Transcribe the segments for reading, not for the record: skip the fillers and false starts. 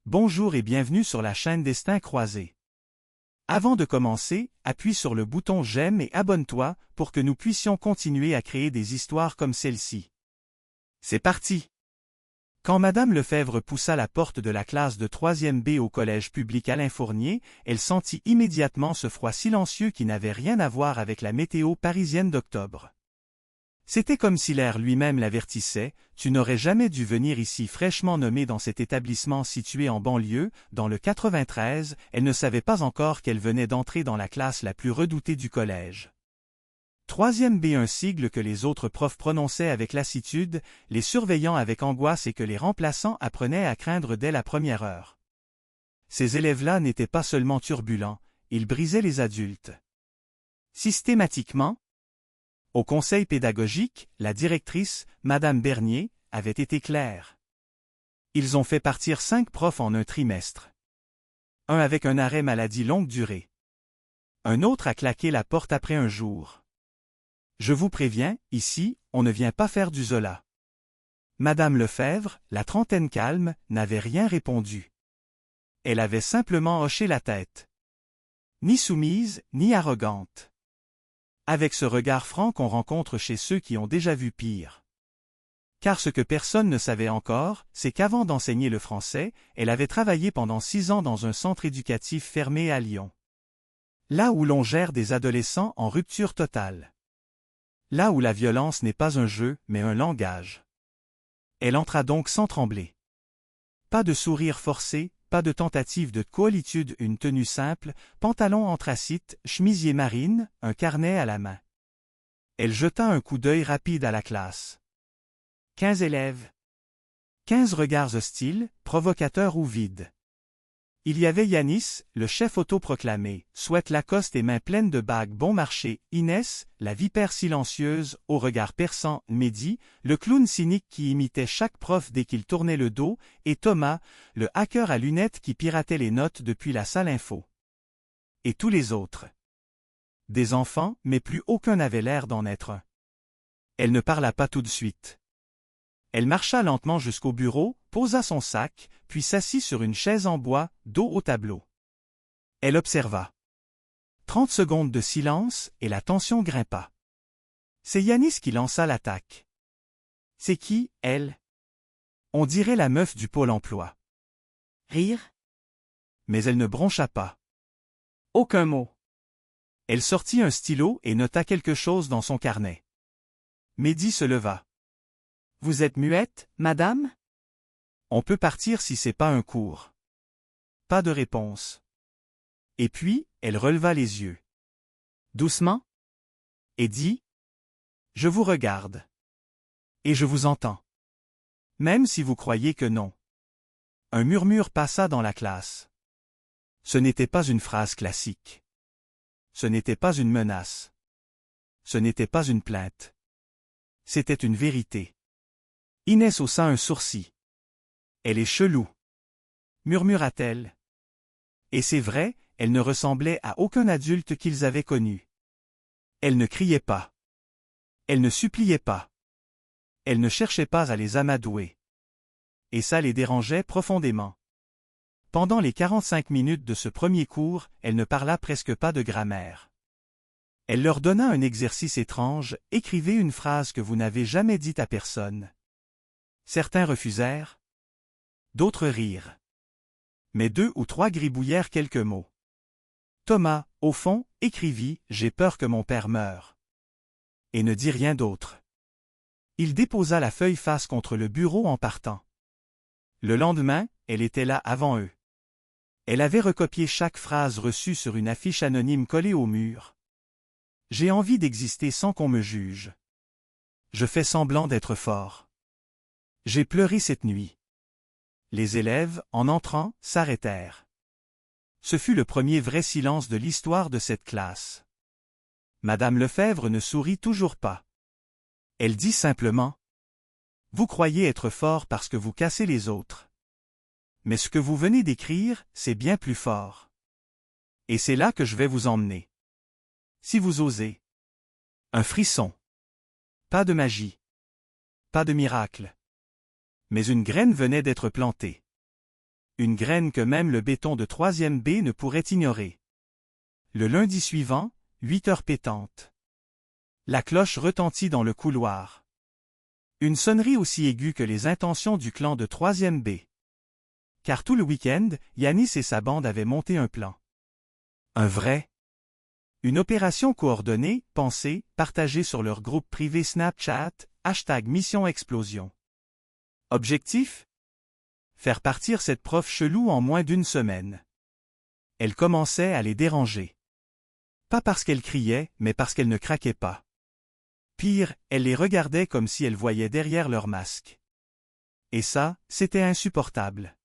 Bonjour et bienvenue sur la chaîne Destins Croisés. Avant de commencer, appuie sur le bouton j'aime et abonne-toi pour que nous puissions continuer à créer des histoires comme celle-ci. C'est parti! Quand Madame Lefebvre poussa la porte de la classe de 3e B au collège public Alain Fournier, elle sentit immédiatement ce froid silencieux qui n'avait rien à voir avec la météo parisienne d'octobre. C'était comme si l'air lui-même l'avertissait, tu n'aurais jamais dû venir ici fraîchement nommée dans cet établissement situé en banlieue, dans le 93, elle ne savait pas encore qu'elle venait d'entrer dans la classe la plus redoutée du collège. 3e B, un sigle que les autres profs prononçaient avec lassitude, les surveillant avec angoisse et que les remplaçants apprenaient à craindre dès la première heure. Ces élèves-là n'étaient pas seulement turbulents, ils brisaient les adultes. Systématiquement, au conseil pédagogique, la directrice, Madame Bernier, avait été claire. Ils ont fait partir 5 profs en un trimestre. Un avec un arrêt maladie longue durée. Un autre a claqué la porte après un jour. Je vous préviens, ici, on ne vient pas faire du Zola. Madame Lefebvre, la trentaine calme, n'avait rien répondu. Elle avait simplement hoché la tête. Ni soumise, ni arrogante. Avec ce regard franc qu'on rencontre chez ceux qui ont déjà vu pire. Car ce que personne ne savait encore, c'est qu'avant d'enseigner le français, elle avait travaillé pendant 6 ans dans un centre éducatif fermé à Lyon. Là où l'on gère des adolescents en rupture totale. Là où la violence n'est pas un jeu, mais un langage. Elle entra donc sans trembler. Pas de sourire forcé, pas de tentative de coolitude, une tenue simple, pantalon anthracite, chemisier marine, un carnet à la main. Elle jeta un coup d'œil rapide à la classe. 15 élèves. 15 regards hostiles, provocateurs ou vides. Il y avait Yanis, le chef autoproclamé, Sweat Lacoste et mains pleines de bagues bon marché, Inès, la vipère silencieuse, au regard perçant, Mehdi, le clown cynique qui imitait chaque prof dès qu'il tournait le dos, et Thomas, le hacker à lunettes qui piratait les notes depuis la salle info. Et tous les autres. Des enfants, mais plus aucun n'avait l'air d'en être un. Elle ne parla pas tout de suite. Elle marcha lentement jusqu'au bureau, posa son sac, puis s'assit sur une chaise en bois, dos au tableau. Elle observa. 30 secondes de silence, et la tension grimpa. C'est Yanis qui lança l'attaque. C'est qui, elle? On dirait la meuf du Pôle emploi. Rire? Mais elle ne broncha pas. Aucun mot. Elle sortit un stylo et nota quelque chose dans son carnet. Mehdi se leva. Vous êtes muette, madame? On peut partir si c'est pas un cours. Pas de réponse. Et puis, elle releva les yeux. Doucement? Et dit: Je vous regarde. Et je vous entends. Même si vous croyez que non. Un murmure passa dans la classe. Ce n'était pas une phrase classique. Ce n'était pas une menace. Ce n'était pas une plainte. C'était une vérité. Inès haussa un sourcil. Elle est chelou, murmura-t-elle. Et c'est vrai, elle ne ressemblait à aucun adulte qu'ils avaient connu. Elle ne criait pas. Elle ne suppliait pas. Elle ne cherchait pas à les amadouer. Et ça les dérangeait profondément. Pendant les 45 minutes de ce premier cours, elle ne parla presque pas de grammaire. Elle leur donna un exercice étrange, écrivez une phrase que vous n'avez jamais dite à personne. Certains refusèrent. D'autres rirent. Mais 2 ou 3 gribouillèrent quelques mots. Thomas, au fond, écrivit « J'ai peur que mon père meure ». Et ne dit rien d'autre. Il déposa la feuille face contre le bureau en partant. Le lendemain, elle était là avant eux. Elle avait recopié chaque phrase reçue sur une affiche anonyme collée au mur. J'ai envie d'exister sans qu'on me juge. Je fais semblant d'être fort. J'ai pleuré cette nuit. Les élèves, en entrant, s'arrêtèrent. Ce fut le premier vrai silence de l'histoire de cette classe. Madame Lefebvre ne sourit toujours pas. Elle dit simplement: Vous croyez être fort parce que vous cassez les autres. Mais ce que vous venez d'écrire, c'est bien plus fort. Et c'est là que je vais vous emmener. Si vous osez. Un frisson. Pas de magie. Pas de miracle. Mais une graine venait d'être plantée. une graine que même le béton de 3e B ne pourrait ignorer. Le lundi suivant, 8 heures pétantes. La cloche retentit dans le couloir. Une sonnerie aussi aiguë que les intentions du clan de 3e B. Car tout le week-end, Yanis et sa bande avaient monté un plan. Un vrai. Une opération coordonnée, pensée, partagée sur leur groupe privé Snapchat, #Mission Explosion. Objectif? Faire partir cette prof chelou en moins d'une semaine. Elle commençait à les déranger. Pas parce qu'elle criait, mais parce qu'elle ne craquait pas. Pire, elle les regardait comme si elle voyait derrière leur masque. Et ça, c'était insupportable.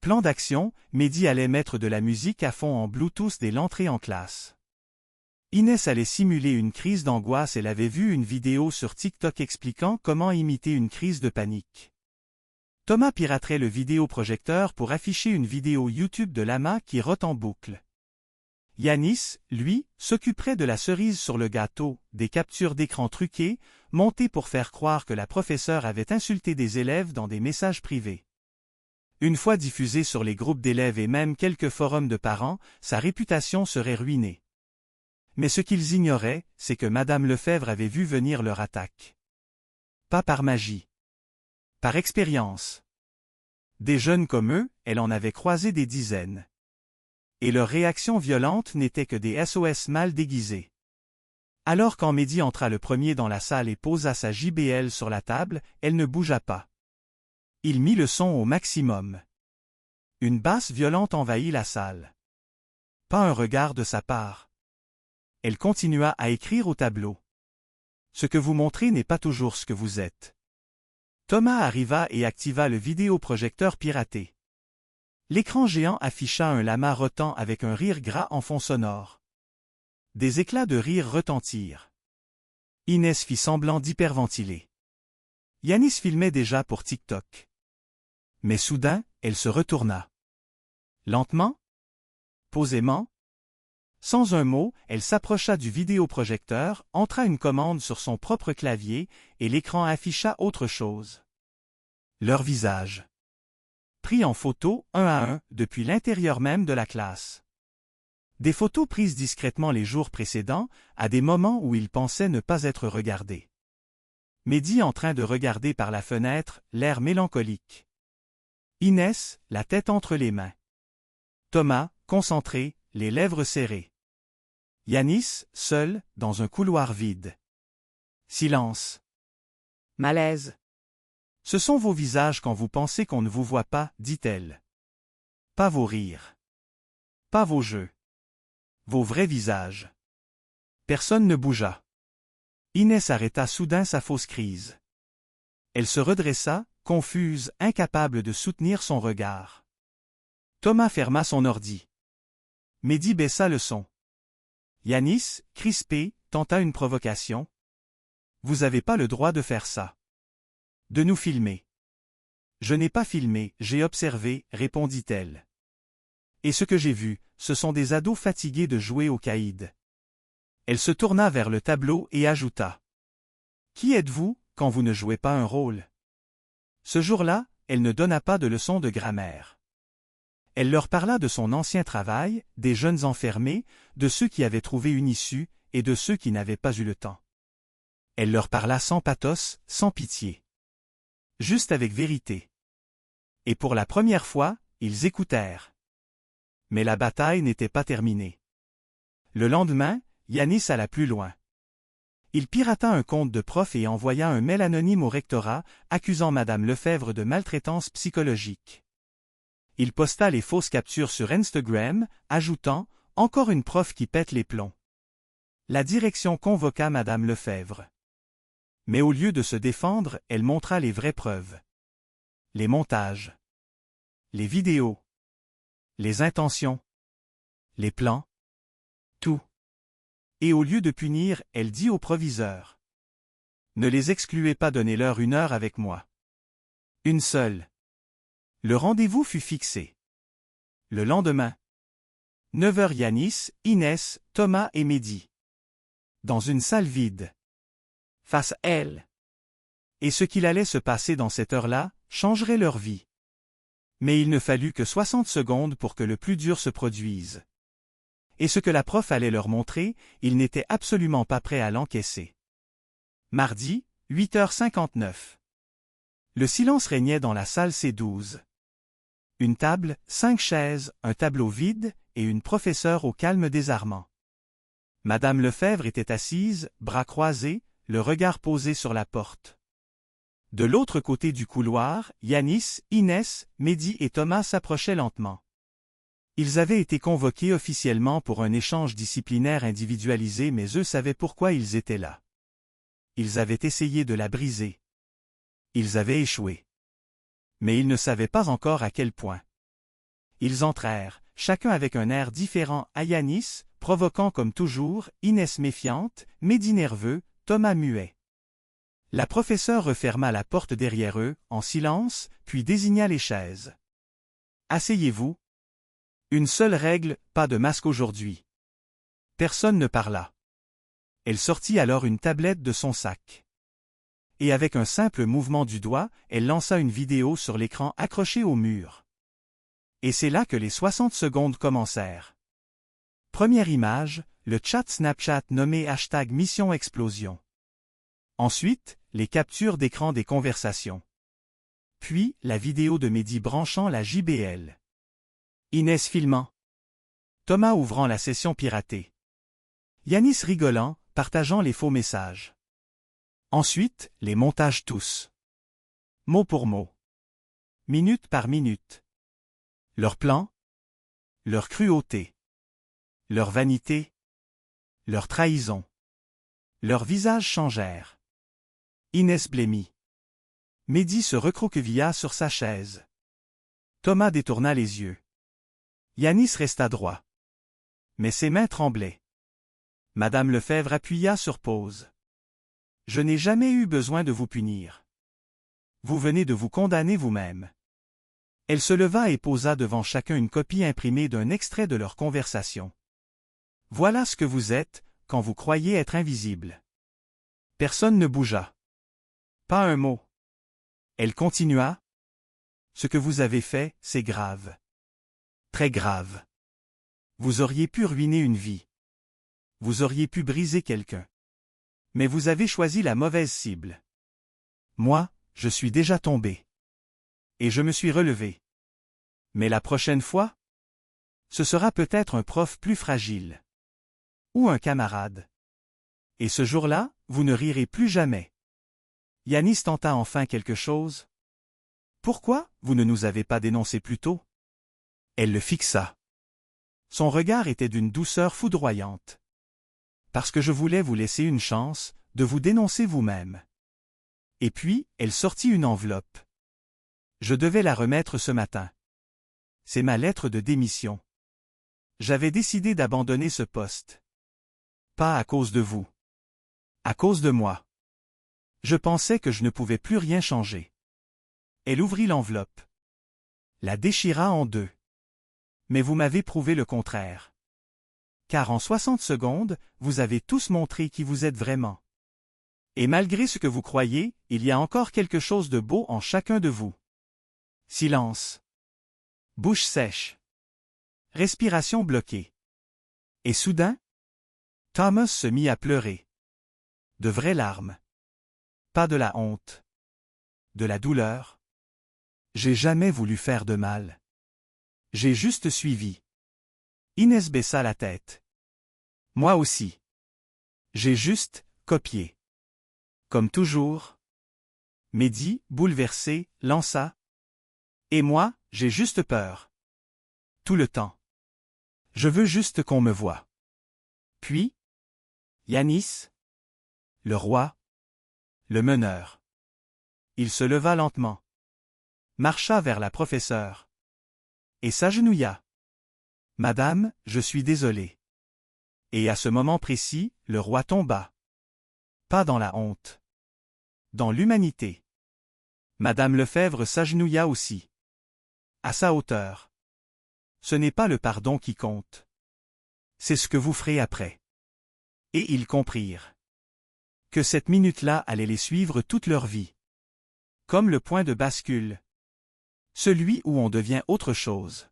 Plan d'action, Mehdi allait mettre de la musique à fond en Bluetooth dès l'entrée en classe. Inès allait simuler une crise d'angoisse. Elle avait vu une vidéo sur TikTok expliquant comment imiter une crise de panique. Thomas piraterait le vidéoprojecteur pour afficher une vidéo YouTube de Lama qui rote en boucle. Yanis, lui, s'occuperait de la cerise sur le gâteau, des captures d'écran truquées, montées pour faire croire que la professeure avait insulté des élèves dans des messages privés. Une fois diffusée sur les groupes d'élèves et même quelques forums de parents, sa réputation serait ruinée. Mais ce qu'ils ignoraient, c'est que Madame Lefebvre avait vu venir leur attaque. Pas par magie. Par expérience. Des jeunes comme eux, elle en avait croisé des dizaines. Et leurs réactions violentes n'étaient que des SOS mal déguisés. Alors quand Mehdi entra le premier dans la salle et posa sa JBL sur la table, elle ne bougea pas. Il mit le son au maximum. Une basse violente envahit la salle. Pas un regard de sa part. Elle continua à écrire au tableau. Ce que vous montrez n'est pas toujours ce que vous êtes. Thomas arriva et activa le vidéoprojecteur piraté. L'écran géant afficha un lama rotant avec un rire gras en fond sonore. Des éclats de rire retentirent. Inès fit semblant d'hyperventiler. Yanis filmait déjà pour TikTok. Mais soudain, elle se retourna. Lentement? Posément? Sans un mot, elle s'approcha du vidéoprojecteur, entra une commande sur son propre clavier, et l'écran afficha autre chose. Leur visage. Pris en photo, un à un, depuis l'intérieur même de la classe. Des photos prises discrètement les jours précédents, à des moments où ils pensaient ne pas être regardés. Mehdi en train de regarder par la fenêtre, l'air mélancolique. Inès, la tête entre les mains. Thomas, concentré, les lèvres serrées. Yanis, seul, dans un couloir vide. Silence. Malaise. Ce sont vos visages quand vous pensez qu'on ne vous voit pas, dit-elle. Pas vos rires. Pas vos jeux. Vos vrais visages. Personne ne bougea. Inès arrêta soudain sa fausse crise. Elle se redressa, confuse, incapable de soutenir son regard. Thomas ferma son ordi. Mehdi baissa le son. Yanis, crispé, tenta une provocation. Vous avez pas le droit de faire ça. De nous filmer. Je n'ai pas filmé, j'ai observé, répondit-elle. Et ce que j'ai vu, ce sont des ados fatigués de jouer au caïd. Elle se tourna vers le tableau et ajouta. Qui êtes-vous, quand vous ne jouez pas un rôle? Ce jour-là, elle ne donna pas de leçon de grammaire. Elle leur parla de son ancien travail, des jeunes enfermés, de ceux qui avaient trouvé une issue, et de ceux qui n'avaient pas eu le temps. Elle leur parla sans pathos, sans pitié. Juste avec vérité. Et pour la première fois, ils écoutèrent. Mais la bataille n'était pas terminée. Le lendemain, Yanis alla plus loin. Il pirata un compte de prof et envoya un mail anonyme au rectorat, accusant Madame Lefebvre de maltraitance psychologique. Il posta les fausses captures sur Instagram, ajoutant « Encore une prof qui pète les plombs ». La direction convoqua Madame Lefebvre. Mais au lieu de se défendre, elle montra les vraies preuves. Les montages. Les vidéos. Les intentions. Les plans. Tout. Et au lieu de punir, elle dit au proviseur. Ne les excluez pas, donnez-leur 1 heure avec moi. Une seule. Le rendez-vous fut fixé. Le lendemain. 9 heures Yanis, Inès, Thomas et Mehdi. Dans une salle vide. Face à elle. Et ce qu'il allait se passer dans cette heure-là, changerait leur vie. Mais il ne fallut que 60 secondes pour que le plus dur se produise. Et ce que la prof allait leur montrer, ils n'étaient absolument pas prêts à l'encaisser. Mardi, 8h59. Le silence régnait dans la salle C12. Une table, 5 chaises, un tableau vide et une professeure au calme désarmant. Madame Lefebvre était assise, bras croisés, le regard posé sur la porte. De l'autre côté du couloir, Yanis, Inès, Mehdi et Thomas s'approchaient lentement. Ils avaient été convoqués officiellement pour un échange disciplinaire individualisé, mais eux savaient pourquoi ils étaient là. Ils avaient essayé de la briser. Ils avaient échoué. Mais ils ne savaient pas encore à quel point. Ils entrèrent, chacun avec un air différent, à Yanis, provoquant comme toujours, Inès méfiante, Mehdi nerveux, Thomas muet. La professeure referma la porte derrière eux, en silence, puis désigna les chaises. « Asseyez-vous. Une seule règle, pas de masque aujourd'hui. » Personne ne parla. Elle sortit alors une tablette de son sac. Et avec un simple mouvement du doigt, elle lança une vidéo sur l'écran accroché au mur. Et c'est là que les 60 secondes commencèrent. Première image, le chat Snapchat nommé #MissionExplosion. Ensuite, les captures d'écran des conversations. Puis, la vidéo de Mehdi branchant la JBL. Inès filmant. Thomas ouvrant la session piratée. Yanis rigolant, partageant les faux messages. Ensuite, les montages tous. Mot pour mot. Minute par minute. Leur plan. Leur cruauté. Leur vanité. Leur trahison. Leurs visages changèrent. Inès blêmit. Mehdi se recroquevilla sur sa chaise. Thomas détourna les yeux. Yanis resta droit. Mais ses mains tremblaient. Madame Lefebvre appuya sur pause. « Je n'ai jamais eu besoin de vous punir. Vous venez de vous condamner vous-même. » Elle se leva et posa devant chacun une copie imprimée d'un extrait de leur conversation. « Voilà ce que vous êtes, quand vous croyez être invisible. » Personne ne bougea. Pas un mot. Elle continua. « Ce que vous avez fait, c'est grave. Très grave. Vous auriez pu ruiner une vie. Vous auriez pu briser quelqu'un. Mais vous avez choisi la mauvaise cible. Moi, je suis déjà tombé. Et je me suis relevé. Mais la prochaine fois, ce sera peut-être un prof plus fragile. Ou un camarade. Et ce jour-là, vous ne rirez plus jamais. » Yanis tenta enfin quelque chose. « Pourquoi, vous ne nous avez pas dénoncés plus tôt ?» Elle le fixa. Son regard était d'une douceur foudroyante. « Parce que je voulais vous laisser une chance, de vous dénoncer vous-même. » Et puis, elle sortit une enveloppe. Je devais la remettre ce matin. C'est ma lettre de démission. J'avais décidé d'abandonner ce poste. Pas à cause de vous. À cause de moi. Je pensais que je ne pouvais plus rien changer. Elle ouvrit l'enveloppe. La déchira en deux. Mais vous m'avez prouvé le contraire. Car en 60 secondes, vous avez tous montré qui vous êtes vraiment. Et malgré ce que vous croyez, il y a encore quelque chose de beau en chacun de vous. Silence. Bouche sèche. Respiration bloquée. Et soudain, Thomas se mit à pleurer. De vraies larmes. Pas de la honte. De la douleur. J'ai jamais voulu faire de mal. J'ai juste suivi. Inès baissa la tête. Moi aussi. J'ai juste copié. Comme toujours. Mehdi, bouleversé, lança. Et moi, j'ai juste peur. Tout le temps. Je veux juste qu'on me voie. Puis, Yanis, le roi, le meneur. Il se leva lentement. Marcha vers la professeure. Et s'agenouilla. Madame, je suis désolé. Et à ce moment précis, le roi tomba. Pas dans la honte. Dans l'humanité. Madame Lefebvre s'agenouilla aussi. À sa hauteur. Ce n'est pas le pardon qui compte. C'est ce que vous ferez après. Et ils comprirent. Que cette minute-là allait les suivre toute leur vie. Comme le point de bascule. Celui où on devient autre chose.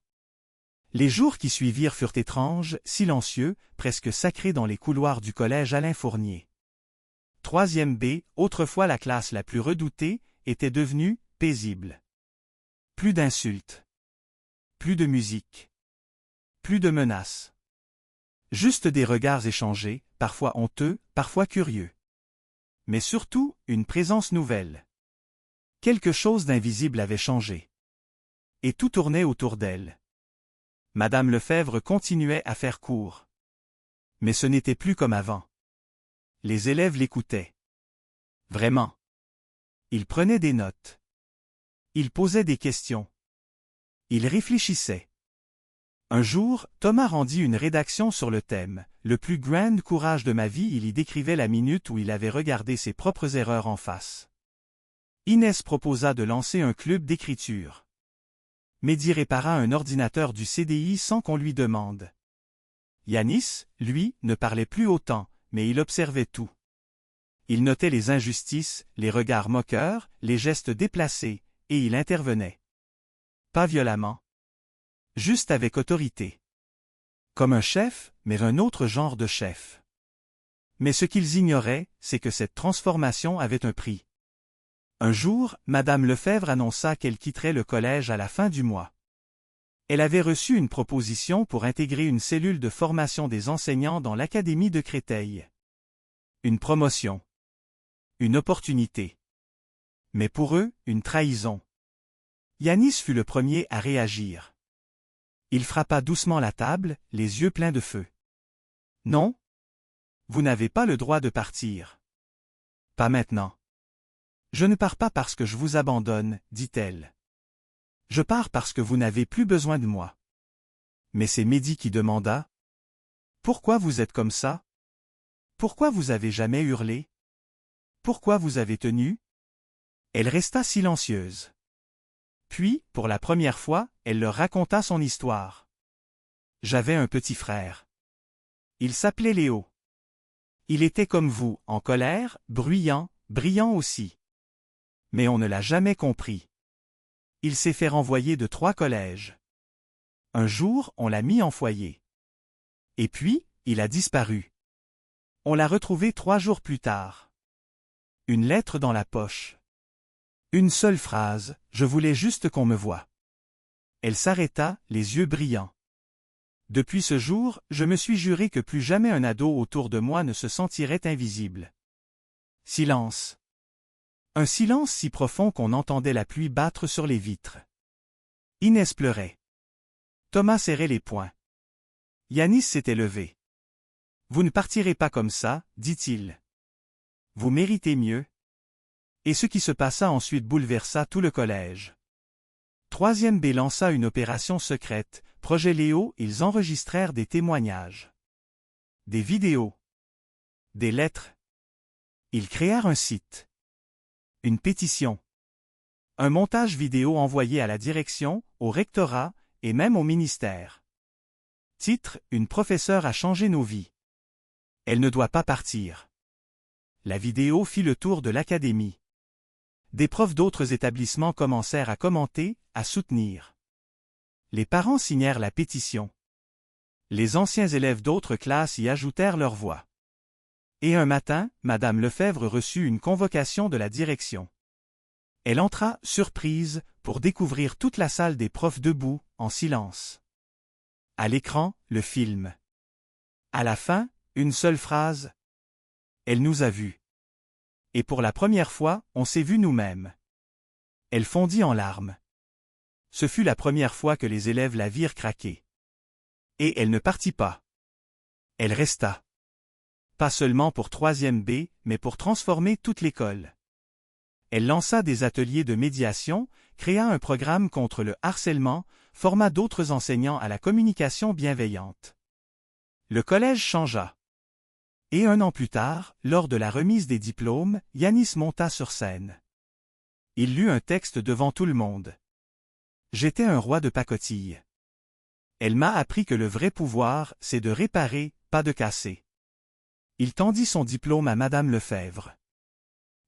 Les jours qui suivirent furent étranges, silencieux, presque sacrés dans les couloirs du collège Alain Fournier. 3e B, autrefois la classe la plus redoutée, était devenue paisible. Plus d'insultes. Plus de musique. Plus de menaces. Juste des regards échangés, parfois honteux, parfois curieux. Mais surtout, une présence nouvelle. Quelque chose d'invisible avait changé. Et tout tournait autour d'elle. Madame Lefebvre continuait à faire cours. Mais ce n'était plus comme avant. Les élèves l'écoutaient. Vraiment. Ils prenaient des notes. Ils posaient des questions. Ils réfléchissaient. Un jour, Thomas rendit une rédaction sur le thème « Le plus grand courage de ma vie ». Il y décrivait la minute où il avait regardé ses propres erreurs en face. Inès proposa de lancer un club d'écriture. Mehdi répara un ordinateur du CDI sans qu'on lui demande. Yanis, lui, ne parlait plus autant, mais il observait tout. Il notait les injustices, les regards moqueurs, les gestes déplacés, et il intervenait. Pas violemment. Juste avec autorité. Comme un chef, mais un autre genre de chef. Mais ce qu'ils ignoraient, c'est que cette transformation avait un prix. Un jour, Madame Lefebvre annonça qu'elle quitterait le collège à la fin du mois. Elle avait reçu une proposition pour intégrer une cellule de formation des enseignants dans l'Académie de Créteil. Une promotion. Une opportunité. Mais pour eux, une trahison. Yanis fut le premier à réagir. Il frappa doucement la table, les yeux pleins de feu. « Non. Vous n'avez pas le droit de partir. »« Pas maintenant. »« Je ne pars pas parce que je vous abandonne, » dit-elle. « Je pars parce que vous n'avez plus besoin de moi. » Mais c'est Mehdi qui demanda. « Pourquoi vous êtes comme ça? Pourquoi vous avez jamais hurlé? Pourquoi vous avez tenu? » Elle resta silencieuse. Puis, pour la première fois, elle leur raconta son histoire. « J'avais un petit frère. Il s'appelait Léo. Il était comme vous, en colère, bruyant, brillant aussi. Mais on ne l'a jamais compris. Il s'est fait renvoyer de 3 collèges. Un jour, on l'a mis en foyer. Et puis, il a disparu. On l'a retrouvé 3 jours plus tard. Une lettre dans la poche. Une seule phrase, « Je voulais juste qu'on me voie. » Elle s'arrêta, les yeux brillants. Depuis ce jour, je me suis juré que plus jamais un ado autour de moi ne se sentirait invisible. Silence. Un silence si profond qu'on entendait la pluie battre sur les vitres. Inès pleurait. Thomas serrait les poings. Yanis s'était levé. « Vous ne partirez pas comme ça, dit-il. Vous méritez mieux. » Et ce qui se passa ensuite bouleversa tout le collège. 3e B lança une opération secrète, Projet Léo. Ils enregistrèrent des témoignages. Des vidéos. Des lettres. Ils créèrent un site. Une pétition. Un montage vidéo envoyé à la direction, au rectorat, et même au ministère. Titre, Une professeure a changé nos vies. Elle ne doit pas partir. La vidéo fit le tour de l'académie. Des profs d'autres établissements commencèrent à commenter, à soutenir. Les parents signèrent la pétition. Les anciens élèves d'autres classes y ajoutèrent leur voix. Et un matin, Madame Lefebvre reçut une convocation de la direction. Elle entra, surprise, pour découvrir toute la salle des profs debout, en silence. À l'écran, le film. À la fin, une seule phrase. Elle nous a vus. Et pour la première fois, on s'est vus nous-mêmes. Elle fondit en larmes. Ce fut la première fois que les élèves la virent craquer. Et elle ne partit pas. Elle resta. Pas seulement pour 3e B, mais pour transformer toute l'école. Elle lança des ateliers de médiation, créa un programme contre le harcèlement, forma d'autres enseignants à la communication bienveillante. Le collège changea. Et 1 an plus tard, lors de la remise des diplômes, Yanis monta sur scène. Il lut un texte devant tout le monde. « J'étais un roi de pacotille. Elle m'a appris que le vrai pouvoir, c'est de réparer, pas de casser. » Il tendit son diplôme à Madame Lefebvre.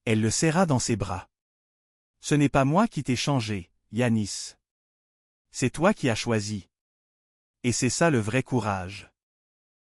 Elle le serra dans ses bras. « Ce n'est pas moi qui t'ai changé, Yanis. C'est toi qui as choisi. Et c'est ça le vrai courage.